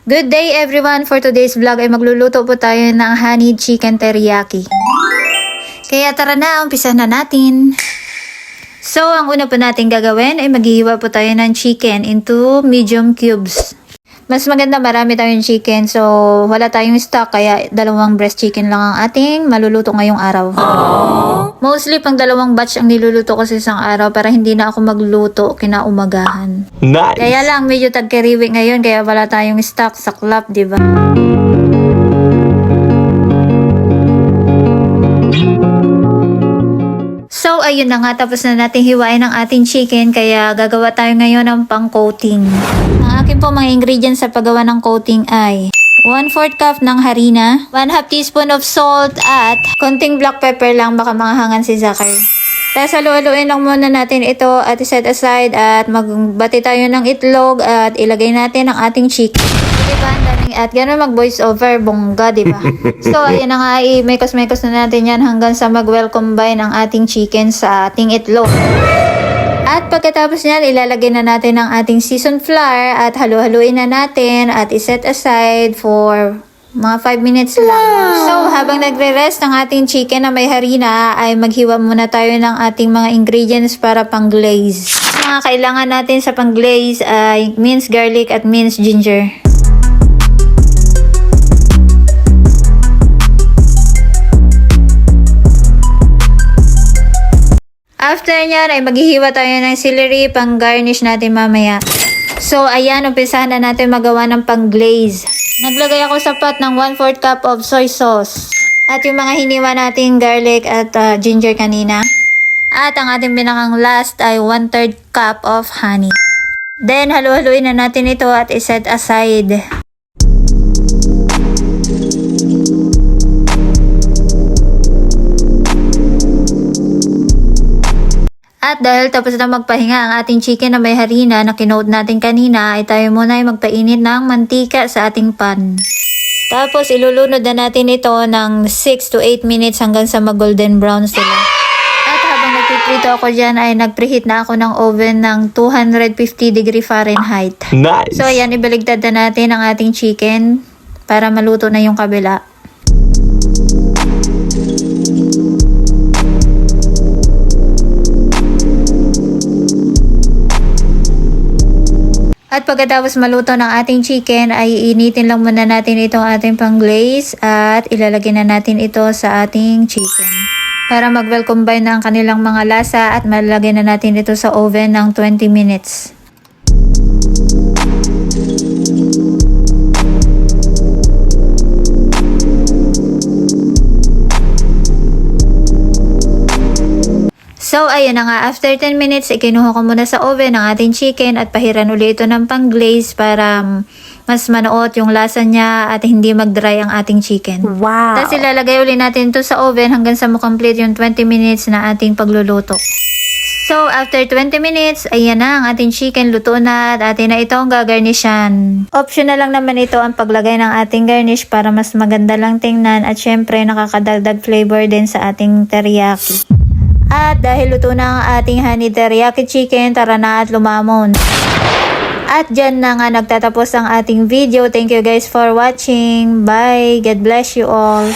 Good day everyone! For today's vlog ay magluluto po tayo ng honey chicken teriyaki. Kaya tara na, umpisa na natin. So, ang una po natin gagawin ay maghihiwa po tayo ng chicken into medium cubes. Mas maganda marami tayong chicken, so wala tayong stock kaya 2 breast chicken lang ang ating maluluto ngayong araw. Mostly pang 2 batch ang niluluto ko sa isang araw para hindi na ako magluto kinaumagahan. Nice! Kaya lang medyo tagkariwi ngayon kaya wala tayong stock sa club, di ba? So, ayun na nga, tapos na natin hiwain ang ating chicken, kaya gagawa tayo ngayon ng pang-coating. Ang akin po mga ingredients sa paggawa ng coating ay 1/4 cup ng harina, 1/2 teaspoon of salt, at konting black pepper lang, baka makahangan si Zachary. Tapos haluin lang muna natin ito at set aside at magbati tayo ng itlog at ilagay natin ang ating chicken. Diba, ang daming at gano'n mag-voice over, bongga, diba? So, ayan na nga, i-mekos-mekos na natin yan hanggang sa mag-well combine ang ating chicken sa ating itlog. At pagkatapos nyan, ilalagay na natin ang ating seasoned flour at halu-haluin na natin at iset aside for mga 5 minutes lang. So, habang nagre-rest ang ating chicken na may harina, ay maghiwa muna tayo ng ating mga ingredients para pang-glaze. Mga kailangan natin sa pang-glaze ay minced garlic at minced ginger. After nyan ay maghihiwa tayo ng celery pang garnish natin mamaya. So ayan, umpisahan na natin magawa ng pang glaze. Naglagay ako sa pot ng 1/4 cup of soy sauce. At yung mga hiniwa natin garlic at ginger kanina. At ang ating pinakang last ay 1/3 cup of honey. Then halu-haluin na natin ito at iset aside. At dahil tapos na magpahinga ang ating chicken na may harina na kinoat natin kanina, ay tayo muna ay magpainit ng mantika sa ating pan. Tapos ilulunod na natin ito ng 6 to 8 minutes hanggang sa mag-golden brown sila. At habang nagpiprito ako dyan ay nagpreheat na ako ng oven ng 250 degree Fahrenheit. Nice! So ayan, ibaligtad na natin ang ating chicken para maluto na yung kabila. At pagkatapos maluto ng ating chicken ay iinitin lang muna natin itong ating pang-glaze at ilalagay na natin ito sa ating chicken. Para mag-well combine na ang kanilang mga lasa at malagay na natin ito sa oven ng 20 minutes. So, ayun na nga. After 10 minutes, ikinuha ko muna sa oven ang ating chicken at pahiran ulit ito ng pang-glaze para mas manuot yung lasa niya at hindi mag-dry ang ating chicken. Wow! Tapos ilalagay ulit natin ito sa oven hanggang sa complete yung 20 minutes na ating pagluluto. So, after 20 minutes, ayan na ang ating chicken, luto na at atin na itong gagarnishan. Optional lang naman ito ang paglagay ng ating garnish para mas maganda lang tingnan at syempre nakakadagdag flavor din sa ating teriyaki. At dahil luto na ang ating honey teriyaki chicken, tara na at lumamon. At dyan na nga nagtatapos ang ating video. Thank you guys for watching. Bye! God bless you all!